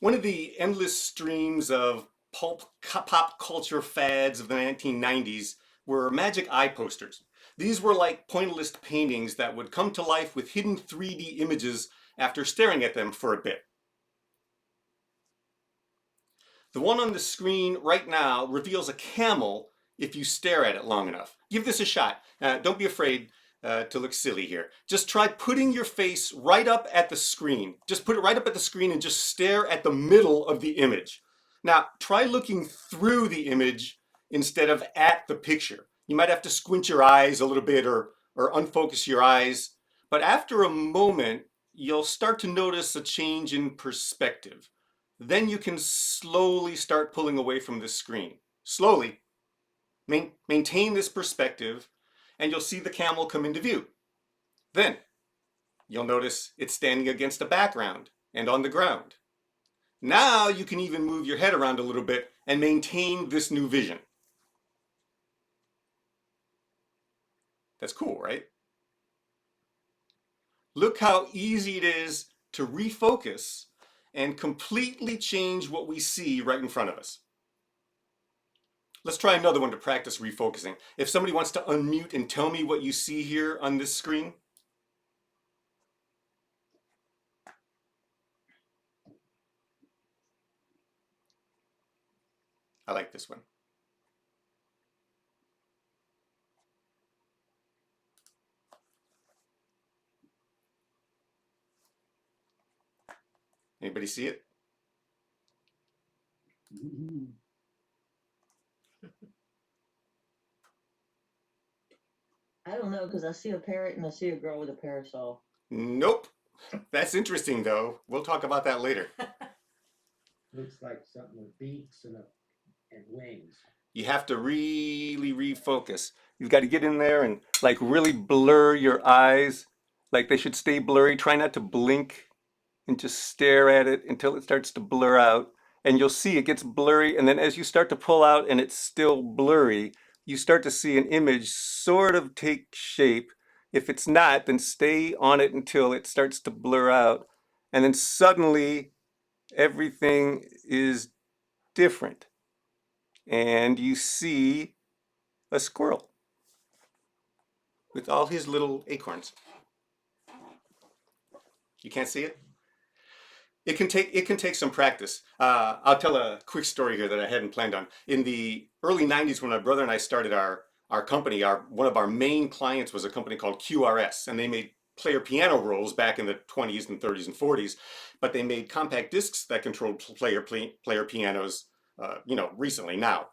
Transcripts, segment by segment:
One of the endless streams of pop culture fads of the 1990s were magic eye posters. These were like pointillist paintings that would come to life with hidden 3D images after staring at them for a bit. The one on the screen right now reveals a camel if you stare at it long enough. Give this a shot. Don't be afraid to look silly here. Just try putting your face right up at the screen. Just put it right up at the screen and just stare at the middle of the image. Now, try looking through the image instead of at the picture. You might have to squint your eyes a little bit or unfocus your eyes. But after a moment, you'll start to notice a change in perspective. Then you can slowly start pulling away from the screen. Slowly. Maintain this perspective and you'll see the camel come into view. Then you'll notice it's standing against a background and on the ground. Now you can even move your head around a little bit and maintain this new vision. That's cool, right? Look how easy it is to refocus and completely change what we see right in front of us. Let's try another one to practice refocusing. If somebody wants to unmute and tell me what you see here on this screen. I like this one. Anybody see it? I don't know, because I see a parrot and I see a girl with a parasol. Nope. That's interesting, though. We'll talk about that later. Looks like something with beaks and wings. You have to really refocus. You've got to get in there and like really blur your eyes. Like they should stay blurry. Try not to blink and just stare at it until it starts to blur out. And you'll see it gets blurry. And then as you start to pull out and it's still blurry, you start to see an image sort of take shape. If it's not, then stay on it until it starts to blur out. And then suddenly everything is different. And you see a squirrel with all his little acorns. You can't see it? It can take some practice. I'll tell a quick story here that I hadn't planned on. In the early 90s, when my brother and I started our company, one of our main clients was a company called QRS, and they made player piano rolls back in the 20s and 30s and 40s, but they made compact discs that controlled player pianos, recently now.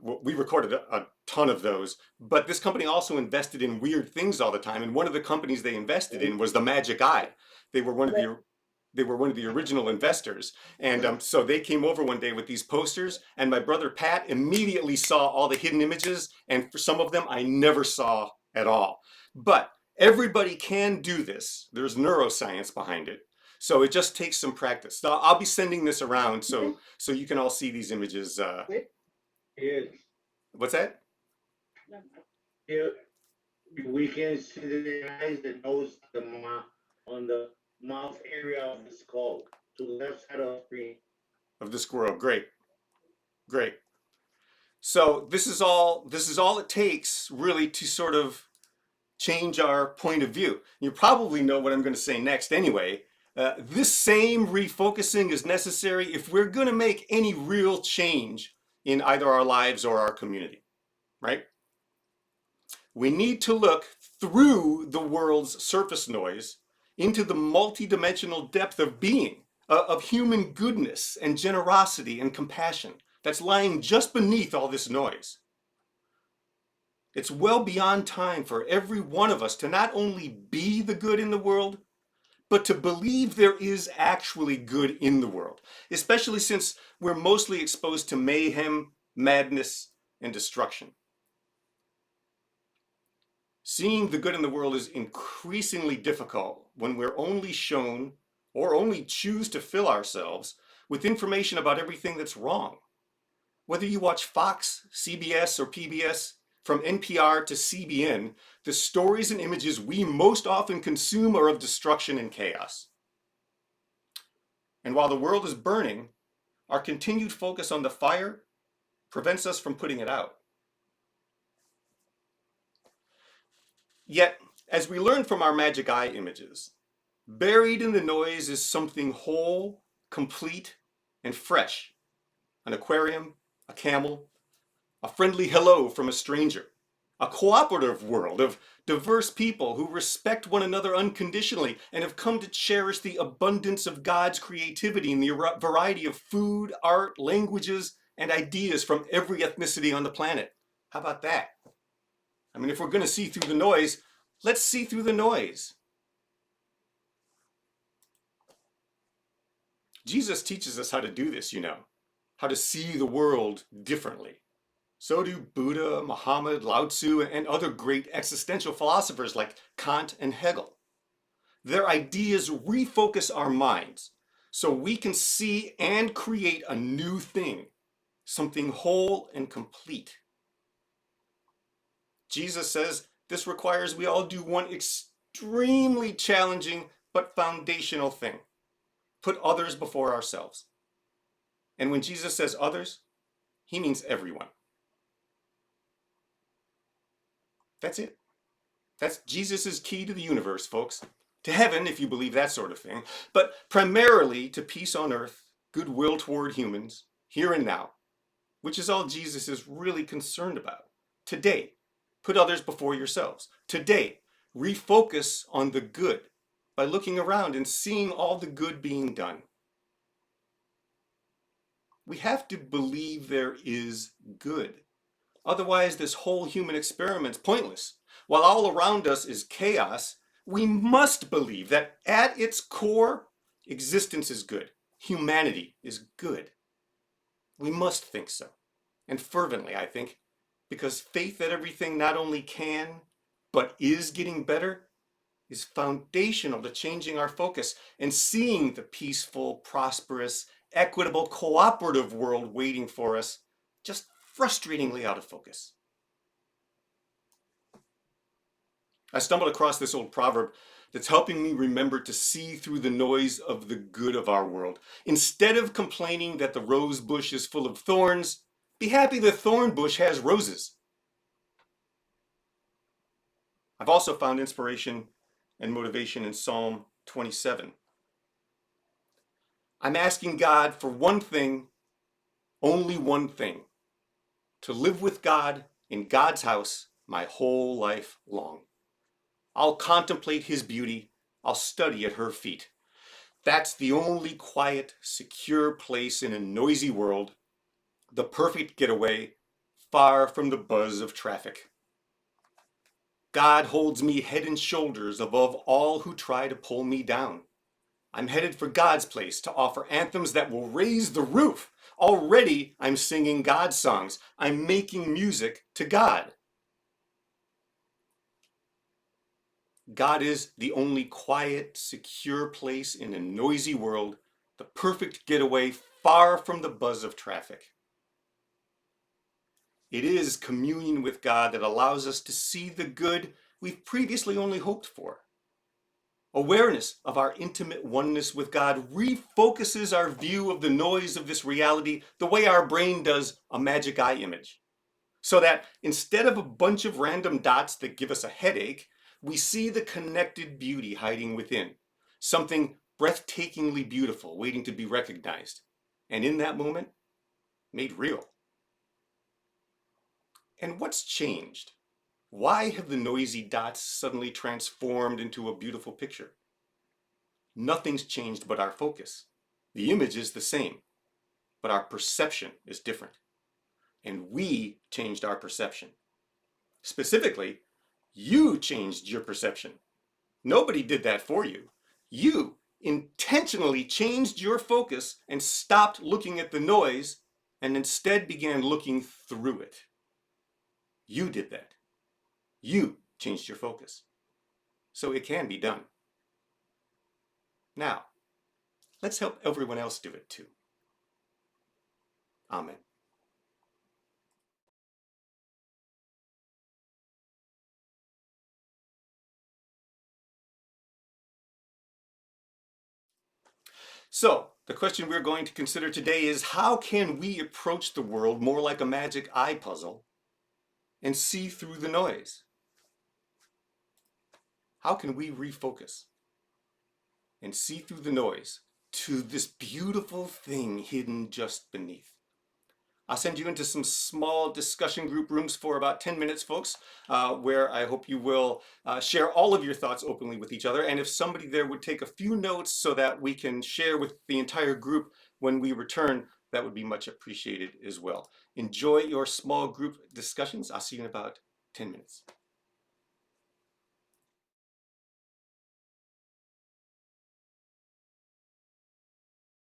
We recorded a ton of those, but this company also invested in weird things all the time, and one of the companies they invested in was the Magic Eye. They were one of the original investors. And so they came over one day with these posters, and my brother Pat immediately saw all the hidden images, and for some of them I never saw at all. But everybody can do this. There's neuroscience behind it. So it just takes some practice. So I'll be sending this around so you can all see these images. What's that? We can see the eyes, the nose, on the mouth area of the skull to the left side of the screen. Of the squirrel. Great. Great. So this is all it takes really to sort of change our point of view. You probably know what I'm going to say next anyway. This same refocusing is necessary if we're going to make any real change in either our lives or our community, right? We need to look through the world's surface noise into the multidimensional depth of being, of human goodness and generosity and compassion that's lying just beneath all this noise. It's well beyond time for every one of us to not only be the good in the world, but to believe there is actually good in the world, especially since we're mostly exposed to mayhem, madness, and destruction. Seeing the good in the world is increasingly difficult when we're only shown or only choose to fill ourselves with information about everything that's wrong. Whether you watch Fox, CBS, or PBS, from NPR to CBN, the stories and images we most often consume are of destruction and chaos. And while the world is burning, our continued focus on the fire prevents us from putting it out. Yet, as we learn from our magic eye images, buried in the noise is something whole, complete, and fresh. An aquarium, a camel, a friendly hello from a stranger, a cooperative world of diverse people who respect one another unconditionally and have come to cherish the abundance of God's creativity and the variety of food, art, languages, and ideas from every ethnicity on the planet. How about that? I mean, if we're going to see through the noise, let's see through the noise. Jesus teaches us how to do this, how to see the world differently. So do Buddha, Muhammad, Lao Tzu, and other great existential philosophers like Kant and Hegel. Their ideas refocus our minds so we can see and create a new thing, something whole and complete. Jesus says this requires we all do one extremely challenging but foundational thing: put others before ourselves. And when Jesus says others, he means everyone. That's it. That's Jesus's key to the universe, folks. To heaven, if you believe that sort of thing, but primarily to peace on earth, goodwill toward humans, here and now, which is all Jesus is really concerned about. Today, put others before yourselves. Today, refocus on the good by looking around and seeing all the good being done. We have to believe there is good. Otherwise, this whole human experiment's pointless. While all around us is chaos, we must believe that at its core, existence is good. Humanity is good. We must think so. And fervently, I think, because faith that everything not only can, but is getting better, is foundational to changing our focus and seeing the peaceful, prosperous, equitable, cooperative world waiting for us, just frustratingly out of focus. I stumbled across this old proverb that's helping me remember to see through the noise of the good of our world. Instead of complaining that the rose bush is full of thorns, be happy the thorn bush has roses. I've also found inspiration and motivation in Psalm 27. I'm asking God for one thing, only one thing: to live with God in God's house my whole life long. I'll contemplate his beauty. I'll study at her feet. That's the only quiet, secure place in a noisy world, the perfect getaway, far from the buzz of traffic. God holds me head and shoulders above all who try to pull me down. I'm headed for God's place to offer anthems that will raise the roof. Already I'm singing God's songs. I'm making music to God. God is the only quiet, secure place in a noisy world, the perfect getaway far from the buzz of traffic. It is communion with God that allows us to see the good we've previously only hoped for. Awareness of our intimate oneness with God refocuses our view of the noise of this reality the way our brain does a magic eye image. So that instead of a bunch of random dots that give us a headache, we see the connected beauty hiding within, something breathtakingly beautiful waiting to be recognized, and in that moment, made real. And what's changed? Why have the noisy dots suddenly transformed into a beautiful picture? Nothing's changed but our focus. The image is the same, but our perception is different. And we changed our perception. Specifically, you changed your perception. Nobody did that for you. You intentionally changed your focus and stopped looking at the noise and instead began looking through it. You did that. You changed your focus. So it can be done. Now, let's help everyone else do it too. Amen. So, the question we're going to consider today is how can we approach the world more like a magic eye puzzle and see through the noise? How can we refocus and see through the noise to this beautiful thing hidden just beneath? I'll send you into some small discussion group rooms for about 10 minutes, folks, where I hope you will share all of your thoughts openly with each other. And if somebody there would take a few notes so that we can share with the entire group when we return, that would be much appreciated as well. Enjoy your small group discussions. I'll see you in about 10 minutes.